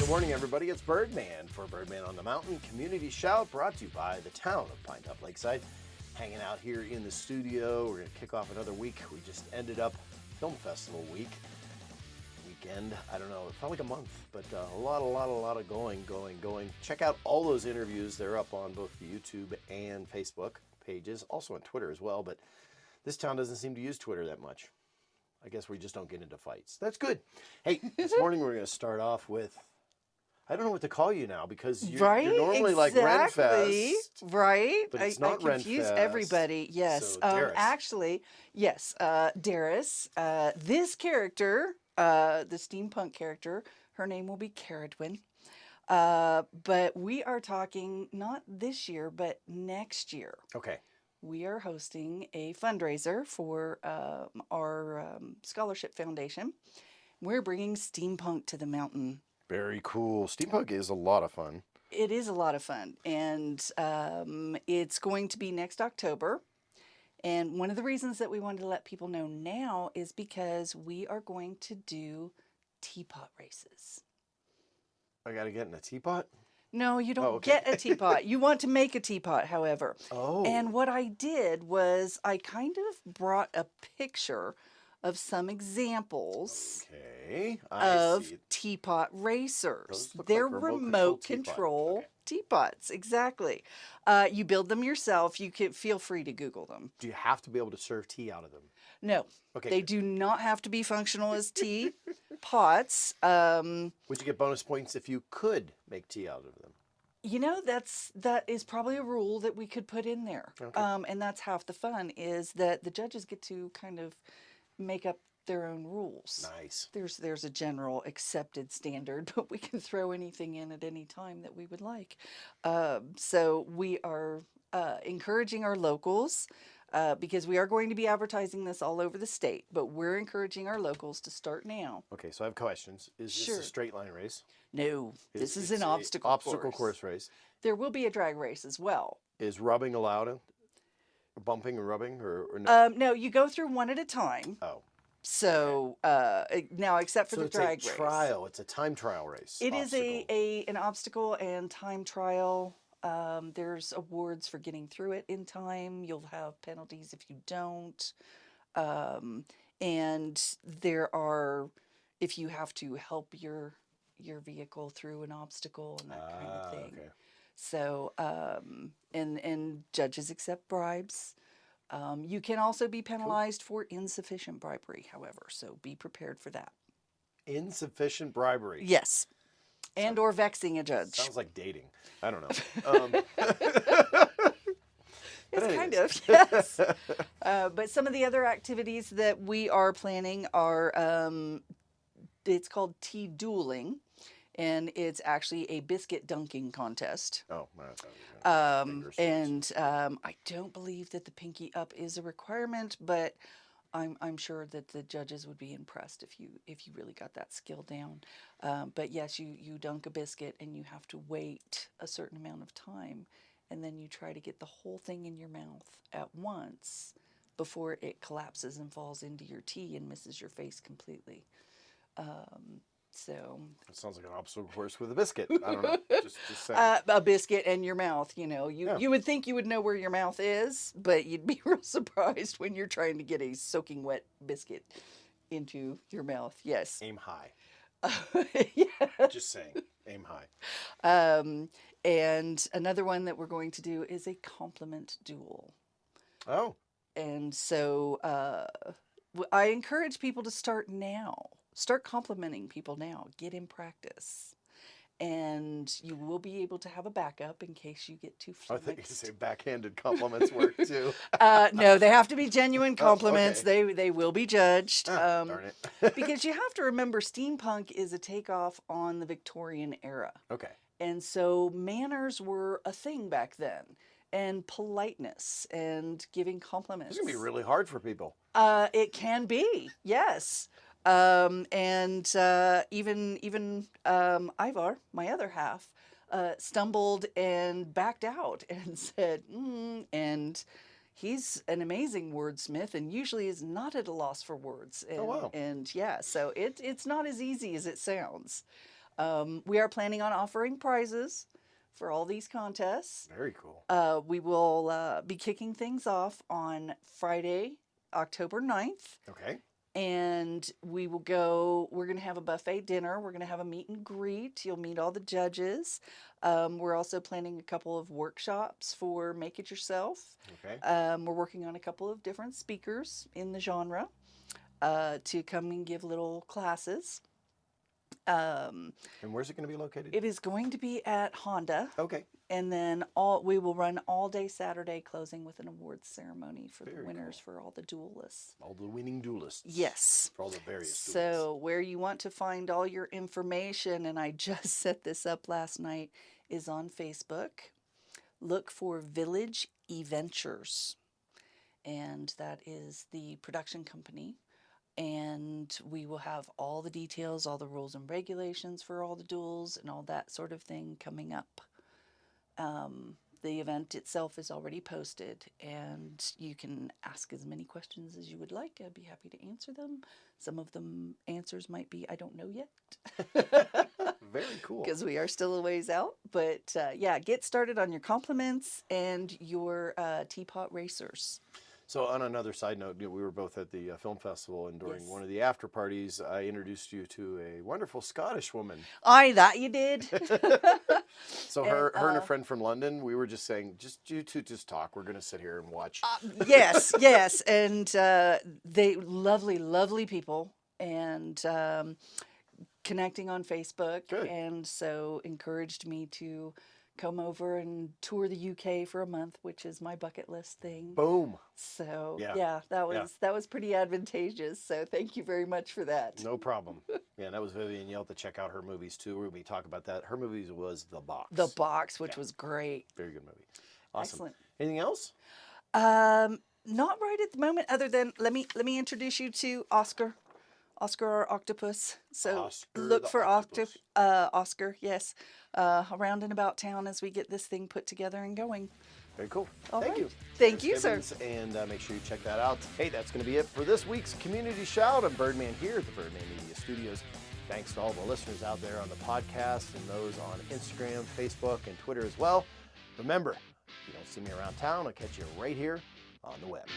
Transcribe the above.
morning, everybody. It's Birdman for Birdman on the Mountain Community Shout, brought to you by the town of Pinetop, Lakeside. Hanging out here in the studio. We're going to kick off another week. We just ended up film festival weekend. I don't know, it felt like a month, but a lot of going. Check out all those interviews. They're up on both the YouTube and Facebook pages, also on Twitter as well, but this town doesn't seem to use Twitter that much. I guess we just don't get into fights. That's good. Hey, this morning we're going to start off with, I don't know what to call you now, because you're normally like Renfest. Right. But it's not I confuse Renfest. Everybody. Yes. So actually, yes. Darius. This character, the steampunk character, her name will be Cerridwyn. But we are talking not this year, but next year. Okay. We are hosting a fundraiser for our scholarship foundation. We're bringing steampunk to the mountain. Very cool. Steampunk is a lot of fun. It is a lot of fun, and it's going to be next October. And one of the reasons that we wanted to let people know now is because we are going to do teapot races. I got to get in a teapot? No, you don't get a teapot. You want to make a teapot, however. Oh. And what I did was I kind of brought a picture of some examples of teapot racers. They're like remote control teapots. Exactly. You build them yourself. You can feel free to Google them. Do you have to be able to serve tea out of them? No. Okay. They do not have to be functional as tea pots. Would you get bonus points if you could make tea out of them? You know, that is probably a rule that we could put in there. Okay. And that's half the fun, is that the judges get to kind of make up their own rules. Nice. There's a general accepted standard, but we can throw anything in at any time that we would like. So we are encouraging our locals, because we are going to be advertising this all over the state, but we're encouraging our locals to start now. Okay, so I have questions. Is this a straight line race? No, this is an obstacle course race. There will be a drag race as well. Is rubbing allowed? Bumping and rubbing, or no? No, you go through one at a time. Oh. So now, except for the drag race. It's a trial. It's a time trial race. It is an obstacle and time trial. There's awards for getting through it in time. You'll have penalties if you don't. And there are, if you have to help your vehicle through an obstacle and that kind of thing. Okay. So, and judges accept bribes. You can also be penalized for insufficient bribery, however, so be prepared for that. Insufficient bribery? Yes. And or vexing a judge. Sounds like dating. I don't know. It's kind of, yes. But some of the other activities that we are planning are, it's called tea dueling, and it's actually a biscuit dunking contest. Oh, and I don't believe that the pinky up is a requirement, but I'm sure that the judges would be impressed if you really got that skill down. But yes, you dunk a biscuit and you have to wait a certain amount of time, and then you try to get the whole thing in your mouth at once before it collapses and falls into your tea and misses your face completely. So that sounds like an obstacle course with a biscuit. I don't know. Just saying. A biscuit in your mouth, you know. You would think you would know where your mouth is, but you'd be real surprised when you're trying to get a soaking wet biscuit into your mouth. Yes. Aim high. Yeah. Just saying. Aim high. And another one that we're going to do is a compliment duel. Oh. And so I encourage people to start now. Start complimenting people now. Get in practice. And you will be able to have a backup in case you get too flummoxed. I think you say backhanded compliments work too. No, they have to be genuine compliments. Oh, okay. They will be judged. Darn it. Because you have to remember, steampunk is a takeoff on the Victorian era. Okay. And so manners were a thing back then. And politeness and giving compliments. It's going to be really hard for people. It can be, yes. Even Ivar, my other half, stumbled and backed out and said, and he's an amazing wordsmith and usually is not at a loss for words. And, oh, wow. And yeah, so it's not as easy as it sounds. We are planning on offering prizes for all these contests. Very cool. We will be kicking things off on Friday, October 9th. Okay. And we're going to have a buffet dinner. We're going to have a meet and greet. You'll meet all the judges. We're also planning a couple of workshops for Make It Yourself. Okay. We're working on a couple of different speakers in the genre to come and give little classes. And where's it going to be located? It is going to be at Honda. Okay. And then we will run all day Saturday, closing with an awards ceremony for the winners for all the duelists. All the winning duelists. Yes. For all the various duelists. So where you want to find all your information, and I just set this up last night, is on Facebook. Look for Village EVENTures. And that is the production company. And we will have all the details, all the rules and regulations for all the duels and all that sort of thing coming up. The event itself is already posted, and you can ask as many questions as you would like. I'd be happy to answer them. Some of them answers might be, I don't know yet. Very cool. Because we are still a ways out. But yeah, get started on your compliments and your teapot racers. So on another side note, we were both at the film festival, and during one of the after parties, I introduced you to a wonderful Scottish woman. Aye, that you did. So her and a friend from London, we were just saying, just you two just talk. We're going to sit here and watch. Yes. And they lovely people, and connecting on Facebook. Good. And so encouraged me to come over and tour the UK for a month, which is my bucket list thing. Boom. So yeah, that was pretty advantageous. So thank you very much for that. No problem. Yeah, and that was Vivian. You'll have to check out her movies too. We're going to be talking about that. Her movies was The Box. The Box, which was great. Very good movie. Awesome. Excellent. Anything else? Not right at the moment. Other than let me introduce you to Oscar. Oscar our octopus. So Oscar look the for octopus. Oscar, yes, around and about town as we get this thing put together and going. Very cool. All Thank right. you. Thank you, sir. And make sure you check that out. Hey, that's going to be it for this week's Community Shout. I'm Birdman here at the Birdman Media Studios. Thanks to all the listeners out there on the podcast and those on Instagram, Facebook, and Twitter as well. Remember, if you don't see me around town, I'll catch you right here on the web.